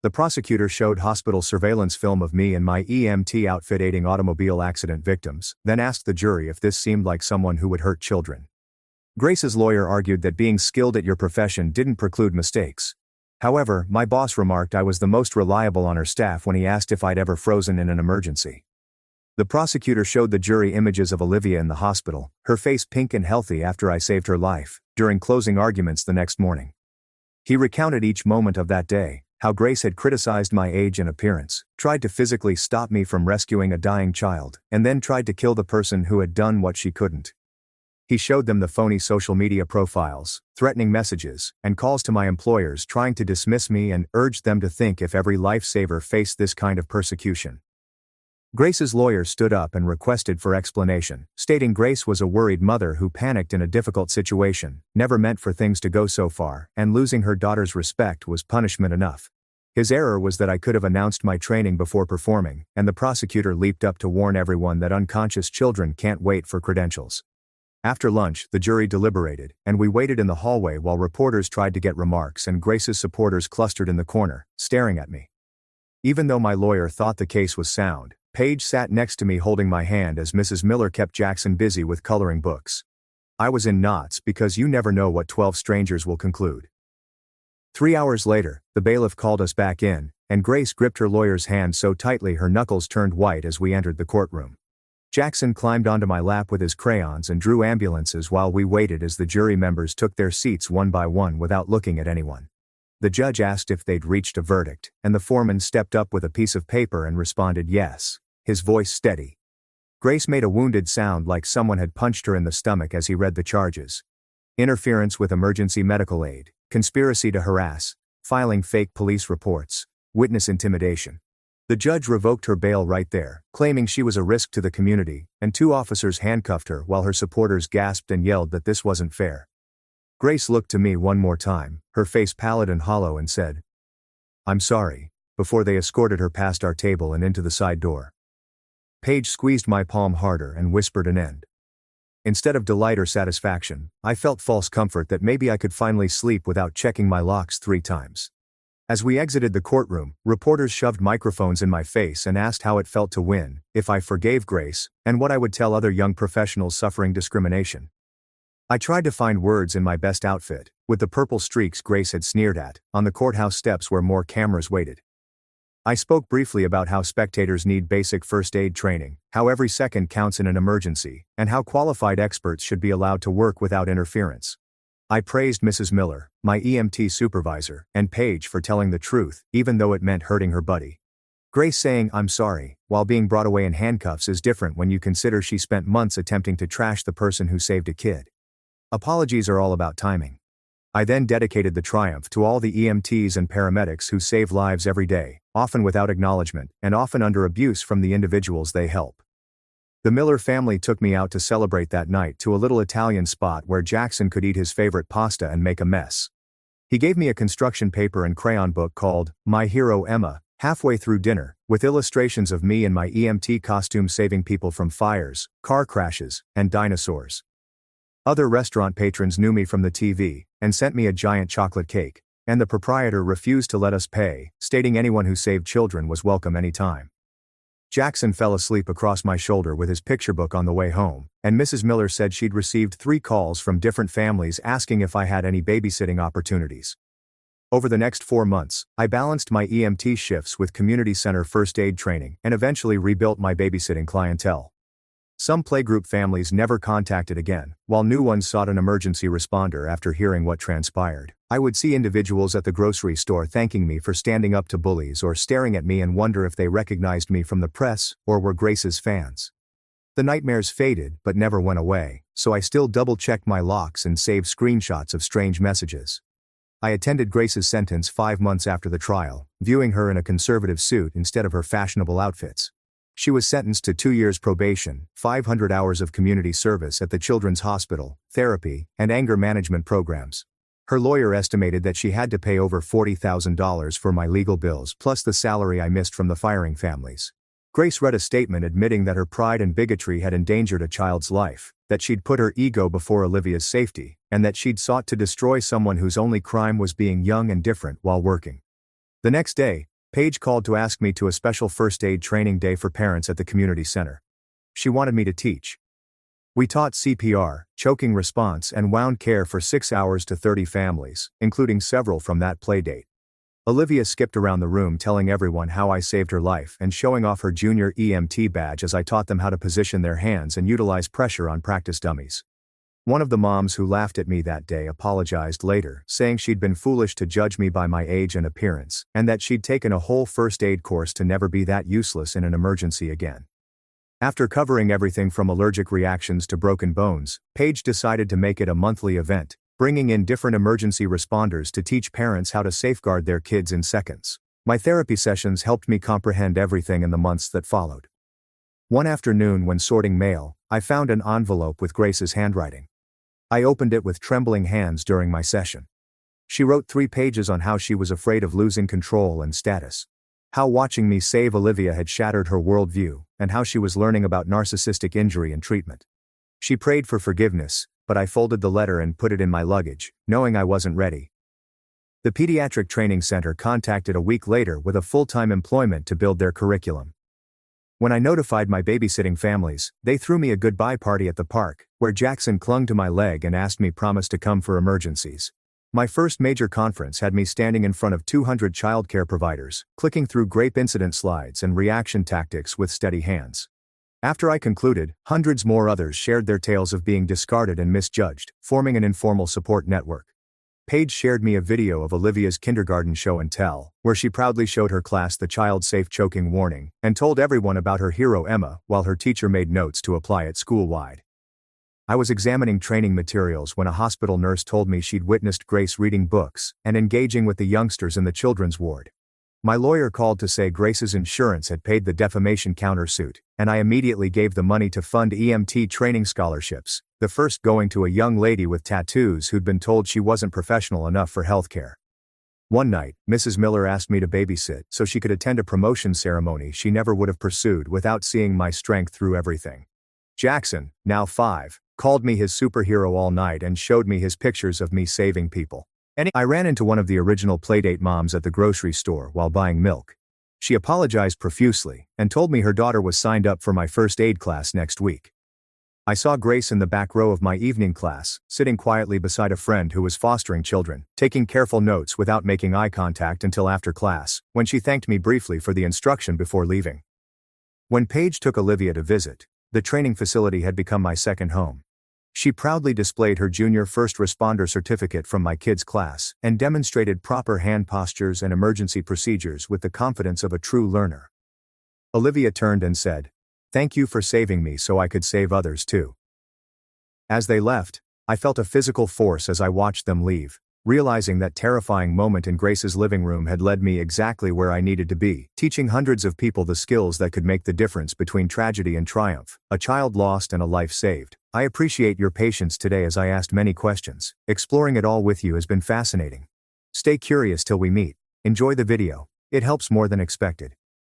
The prosecutor showed hospital surveillance film of me in my EMT outfit aiding automobile accident victims, then asked the jury if this seemed like someone who would hurt children. Grace's lawyer argued that being skilled at your profession didn't preclude mistakes. However, my boss remarked I was the most reliable on her staff when he asked if I'd ever frozen in an emergency. The prosecutor showed the jury images of Olivia in the hospital, her face pink and healthy after I saved her life, during closing arguments the next morning. He recounted each moment of that day, how Grace had criticized my age and appearance, tried to physically stop me from rescuing a dying child, and then tried to kill the person who had done what she couldn't. He showed them the phony social media profiles, threatening messages, and calls to my employers trying to dismiss me and urged them to think if every lifesaver faced this kind of persecution. Grace's lawyer stood up and requested for explanation, stating Grace was a worried mother who panicked in a difficult situation, never meant for things to go so far, and losing her daughter's respect was punishment enough. His error was that I could have announced my training before performing, and the prosecutor leaped up to warn everyone that unconscious children can't wait for credentials. After lunch, the jury deliberated, and we waited in the hallway while reporters tried to get remarks and Grace's supporters clustered in the corner, staring at me. Even though my lawyer thought the case was sound, Paige sat next to me holding my hand as Mrs. Miller kept Jackson busy with coloring books. I was in knots because you never know what 12 strangers will conclude. 3 hours later, the bailiff called us back in, and Grace gripped her lawyer's hand so tightly her knuckles turned white as we entered the courtroom. Jackson climbed onto my lap with his crayons and drew ambulances while we waited as the jury members took their seats one by one without looking at anyone. The judge asked if they'd reached a verdict, and the foreman stepped up with a piece of paper and responded yes, his voice steady. Grace made a wounded sound like someone had punched her in the stomach as he read the charges. Interference with emergency medical aid, conspiracy to harass, filing fake police reports, witness intimidation. The judge revoked her bail right there, claiming she was a risk to the community, and 2 officers handcuffed her while her supporters gasped and yelled that this wasn't fair. Grace looked to me one more time, her face pallid and hollow, and said, "I'm sorry," before they escorted her past our table and into the side door. Paige squeezed my palm harder and whispered an end. Instead of delight or satisfaction, I felt false comfort that maybe I could finally sleep without checking my locks 3 times. As we exited the courtroom, reporters shoved microphones in my face and asked how it felt to win, if I forgave Grace, and what I would tell other young professionals suffering discrimination. I tried to find words in my best outfit, with the purple streaks Grace had sneered at, on the courthouse steps where more cameras waited. I spoke briefly about how spectators need basic first aid training, how every second counts in an emergency, and how qualified experts should be allowed to work without interference. I praised Mrs. Miller, my EMT supervisor, and Paige for telling the truth, even though it meant hurting her buddy. Grace saying "I'm sorry" while being brought away in handcuffs is different when you consider she spent months attempting to trash the person who saved a kid. Apologies are all about timing. I then dedicated the triumph to all the EMTs and paramedics who save lives every day, often without acknowledgement, and often under abuse from the individuals they help. The Miller family took me out to celebrate that night to a little Italian spot where Jackson could eat his favorite pasta and make a mess. He gave me a construction paper and crayon book called My Hero Emma, halfway through dinner, with illustrations of me in my EMT costume saving people from fires, car crashes, and dinosaurs. Other restaurant patrons knew me from the TV, and sent me a giant chocolate cake, and the proprietor refused to let us pay, stating anyone who saved children was welcome anytime. Jackson fell asleep across my shoulder with his picture book on the way home, and Mrs. Miller said she'd received 3 calls from different families asking if I had any babysitting opportunities. Over the next 4 months, I balanced my EMT shifts with community center first aid training and eventually rebuilt my babysitting clientele. Some playgroup families never contacted again, while new ones sought an emergency responder after hearing what transpired. I would see individuals at the grocery store thanking me for standing up to bullies or staring at me and wonder if they recognized me from the press or were Grace's fans. The nightmares faded but never went away, so I still double-checked my locks and saved screenshots of strange messages. I attended Grace's sentence 5 months after the trial, viewing her in a conservative suit instead of her fashionable outfits. She was sentenced to 2 years probation, 500 hours of community service at the Children's Hospital, therapy, and anger management programs. Her lawyer estimated that she had to pay over $40,000 for my legal bills plus the salary I missed from the firing families. Grace read a statement admitting that her pride and bigotry had endangered a child's life, that she'd put her ego before Olivia's safety, and that she'd sought to destroy someone whose only crime was being young and different while working. The next day, Paige called to ask me to a special first aid training day for parents at the community center. She wanted me to teach. We taught CPR, choking response and wound care for 6 hours to 30 families, including several from that playdate. Olivia skipped around the room telling everyone how I saved her life and showing off her junior EMT badge as I taught them how to position their hands and utilize pressure on practice dummies. One of the moms who laughed at me that day apologized later, saying she'd been foolish to judge me by my age and appearance, and that she'd taken a whole first aid course to never be that useless in an emergency again. After covering everything from allergic reactions to broken bones, Paige decided to make it a monthly event, bringing in different emergency responders to teach parents how to safeguard their kids in seconds. My therapy sessions helped me comprehend everything in the months that followed. One afternoon when sorting mail, I found an envelope with Grace's handwriting. I opened it with trembling hands during my session. She wrote 3 pages on how she was afraid of losing control and status. How watching me save Olivia had shattered her worldview, and how she was learning about narcissistic injury and treatment. She prayed for forgiveness, but I folded the letter and put it in my luggage, knowing I wasn't ready. The Pediatric Training Center contacted a week later with a full-time employment to build their curriculum. When I notified my babysitting families, they threw me a goodbye party at the park, where Jackson clung to my leg and asked me promise to come for emergencies. My first major conference had me standing in front of 200 childcare providers, clicking through GRAPE incident slides and reaction tactics with steady hands. After I concluded, hundreds more others shared their tales of being discarded and misjudged, forming an informal support network. Paige shared me a video of Olivia's kindergarten show and tell, where she proudly showed her class the child-safe choking warning, and told everyone about her hero Emma, while her teacher made notes to apply it school-wide. I was examining training materials when a hospital nurse told me she'd witnessed Grace reading books and engaging with the youngsters in the children's ward. My lawyer called to say Grace's insurance had paid the defamation countersuit, and I immediately gave the money to fund EMT training scholarships, the first going to a young lady with tattoos who'd been told she wasn't professional enough for healthcare. One night, Mrs. Miller asked me to babysit so she could attend a promotion ceremony she never would have pursued without seeing my strength through everything. Jackson, now 5, called me his superhero all night and showed me his pictures of me saving people. I ran into one of the original Playdate moms at the grocery store while buying milk. She apologized profusely and told me her daughter was signed up for my first aid class next week. I saw Grace in the back row of my evening class, sitting quietly beside a friend who was fostering children, taking careful notes without making eye contact until after class, when she thanked me briefly for the instruction before leaving. When Paige took Olivia to visit, the training facility had become my second home. She proudly displayed her junior first responder certificate from my kids' class and demonstrated proper hand postures and emergency procedures with the confidence of a true learner. Olivia turned and said, "Thank you for saving me so I could save others too." As they left, I felt a physical force as I watched them leave, realizing that terrifying moment in Grace's living room had led me exactly where I needed to be, teaching hundreds of people the skills that could make the difference between tragedy and triumph, a child lost and a life saved. I appreciate your patience today as I asked many questions. Exploring it all with you has been fascinating. Stay curious till we meet. Enjoy the video. It helps more than expected.